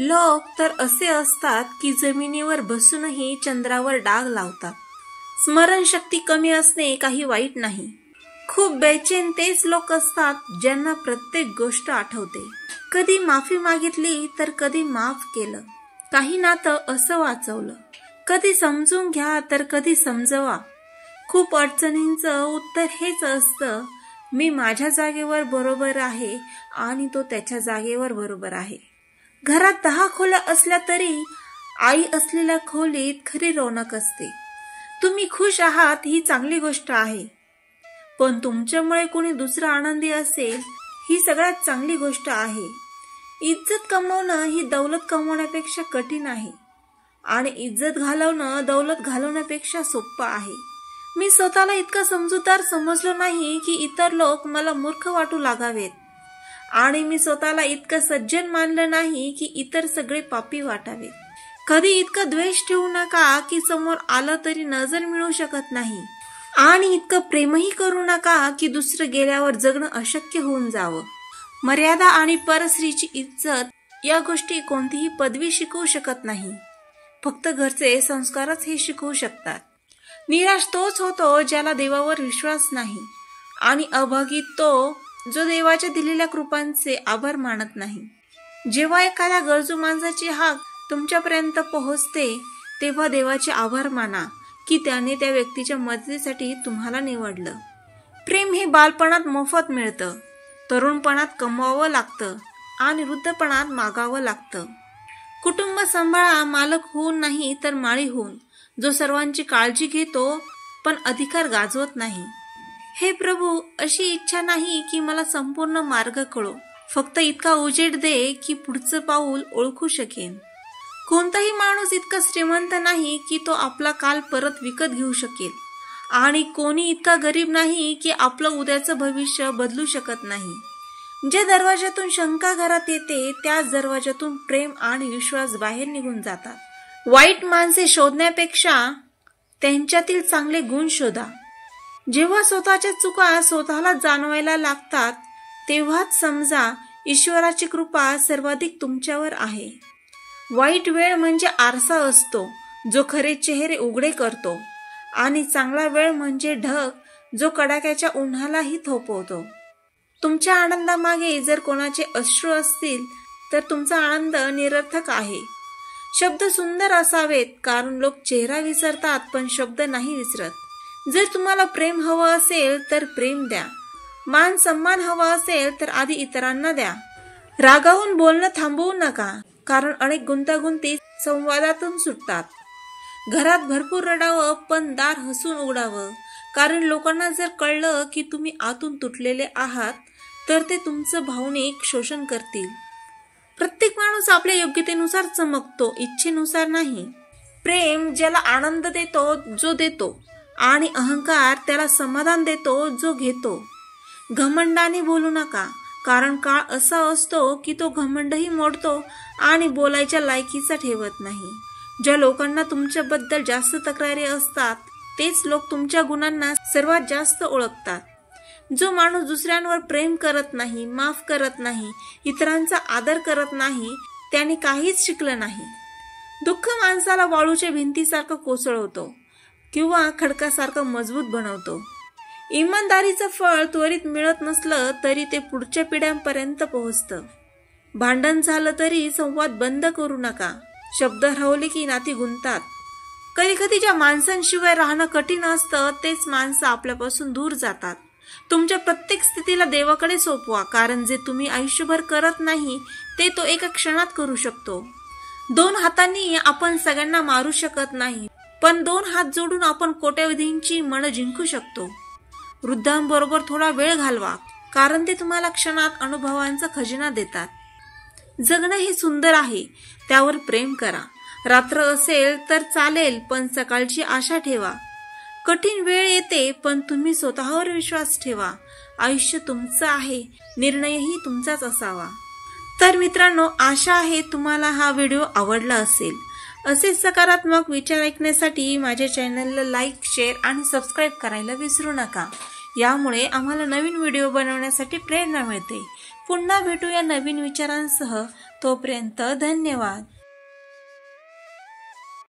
लोक तर असे असतात की जमिनीवर बसूनही चंद्रावर डाग लावतात। स्मरणशक्ती कमी असणे काही वाईट नाही। खूप बेचैन तेच लोक असतात ज्यांना प्रत्येक गोष्ट आठवते। कधी माफी मागितली तर कधी माफ केलं, काही नातं असं वाचवलं, कधी समजून घ्या तर कधी समजवा। खूप अडचणींचं उत्तर हेच असतं, मी माझ्या जागेवर बरोबर आहे आणि तो त्याच्या जागेवर बरोबर आहे। घरात 10 खोल्या असल्या तरी आई असलेल्या खोलीत खरी रौनक असते। तुम्ही खुश आहात ही चांगली गोष्ट आहे, पण तुमच्यामुळे कोणी दुसरा आनंदी असेल ही सगळ्यात चांगली गोष्ट आहे। इज्जत कमवणं ही दौलत कमवण्यापेक्षा कठीण आहे आणि इज्जत घालवणं दौलत घालवण्यापेक्षा सोपं आहे। मी स्वतःला इतकं समजूतदार समजलो नाही की इतर लोक मला मूर्ख वाटू लागावेत, आणि मी स्वतःला इतकं सज्जन मानलं नाही की इतर सगळे पापी वाटावेत। कधी इतका द्वेष ठेवू नका की समोर आलं तरी नजर मिळू शकत नाही, आणि इतकं प्रेमही करू नका की दुसरं गेल्यावर जगणं अशक्य होऊन जावं। मर्यादा आणि परस्त्रीची इज्जत या गोष्टी कोणतीही पदवी शिकवू शकत नाही, फक्त घरचे संस्कारच हे शिकवू शकतात। निराश तोच होतो ज्याला देवावर विश्वास नाही, आणि अभागी तो जो देवाच्या दिलेल्या कृपांचे आभार मानत नाही। जेव्हा एखाद्या गरजू माणसाची हाक तुमच्यापर्यंत पोहोचते तेव्हा देवाचे आभार माना की त्याने त्या व्यक्तीच्या मदतीसाठी तुम्हाला निवडलं। प्रेम हे बालपणात मोफत मिळतं, तरुणपणात कमवावं लागतं आणि वृद्धपणात मागावं लागतं। कुटुंब सांभाळा मालक होऊन नाही तर माळी होऊन, जो सर्वांची काळजी घेतो पण अधिकार गाजवत नाही। हे प्रभू, अशी इच्छा नाही की मला संपूर्ण मार्ग कळो, फक्त इतका उजेड दे की पुढचं पाऊल ओळखू शकेन। कोणताही माणूस इतका श्रीमंत नाही की तो आपला काल परत विकत घेऊ शकेल, आणि कोणी इतका गरीब नाही की आपलं उद्याचं भविष्य बदलू शकत नाही। ज्या दरवाजातून शंका घरात येते त्याच दरवाजातून प्रेम आणि विश्वास बाहेर निघून जातात। वाईट माणसे शोधण्यापेक्षा त्यांच्यातील चांगले गुण शोधा। जेव्हा स्वतःच्या चुका स्वतःला जाणवायला लागतात तेव्हाच समजा ईश्वराची कृपा सर्वाधिक तुमच्यावर आहे। वाईट वेळ म्हणजे आरसा असतो जो खरे चेहरे उघडे करतो, आणि चांगला वेळ म्हणजे ढग जो कडाक्याच्या उन्हालाही थोपवतो। तुमच्या आनंदामागे जर कोणाचे अश्रू असतील तर तुमचा आनंद निरर्थक आहे। शब्द सुंदर असावेत, कारण लोक चेहरा विसरतात पण शब्द नाही विसरत। जर तुम्हाला प्रेम हवं असेल तर प्रेम द्या, मान सन्मान हवा असेल तर आधी इतरांना द्या। रागावून बोलणं थांबवू नका, कारण अनेक गुंतागुंती संवादातून सुटतात। घरात भरपूर रडावं पण दार हसून उघडावं, कारण लोकांना जर कळलं की तुम्ही आतून तुटलेले आहात तर ते तुमचं भावनिक शोषण करतील। प्रत्येक माणूस आपल्या योग्यतेनुसार चमकतो, इच्छेनुसार नाही। प्रेम ज्याला आनंद देतो जो देतो, आणि अहंकार त्याला समाधान देतो जो घेतो। घमंडाने बोलू नका, कारण काळ असा असतो की तो घमंडही मोडतो आणि बोलायच्या लायकीचा ठेवत नाही। ज्या लोकांना तुमच्याबद्दल जास्त तक्रारी असतात तेच लोक तुमच्या गुणांना सर्वात जास्त ओळखतात। जो माणूस दुसऱ्यांवर प्रेम करत नाही, माफ करत नाही, इतरांचा आदर करत नाही, त्याने काहीच शिकलं नाही। दुःख माणसाला वाळूच्या भिंतीसारखं कोसळवतो किंवा खडकासारखं मजबूत बनवतो। इमानदारीचं फळ त्वरित मिळत नसलं तरी ते पुढच्या पिढ्यांपर्यंत पोहोचतं। भांडण झालं तरी संवाद बंद करू नका, शब्द हरवले की नाती गुंतात। कधी कधी ज्या माणसांशिवाय राहणं कठीण असतं तेच माणसं आपल्यापासून दूर जातात। तुमच्या प्रत्येक स्थितीला देवाकडे सोपवा, कारण जे तुम्ही आयुष्यभर करत नाही ते तो एका क्षणात करू शकतो। 2 हातांनी आपण सगळ्यांना मारू शकत नाही, पण 2 हात जोडून आपण कोट्यवधींची मन जिंकू शकतो। वृद्धांबरोबर थोडा वेळ घालवा, कारण ते तुम्हाला क्षणात अनुभवांचा खजिना देतात। जगणं हे सुंदर आहे, त्यावर प्रेम करा। रात्र असेल तर चालेल, पण सकाळची आशा ठेवा। कठीण वेळ येते पण तुम्ही स्वतःवर विश्वास ठेवा। आयुष्य तुमचं आहे, निर्णयही तुमचाच असावा। तर मित्रांनो, आशा आहे तुम्हाला हा व्हिडिओ आवडला असेल। असेच सकारात्मक विचार ऐकण्यासाठी माझ्या चॅनलला लाईक, शेअर आणि सबस्क्राईब करायला विसरू नका। यामुळे आम्हाला नवीन व्हिडिओ बनवण्यासाठी प्रेरणा मिळते। पुन्हा भेटूया नवीन विचारांसह. तोपर्यंत धन्यवाद.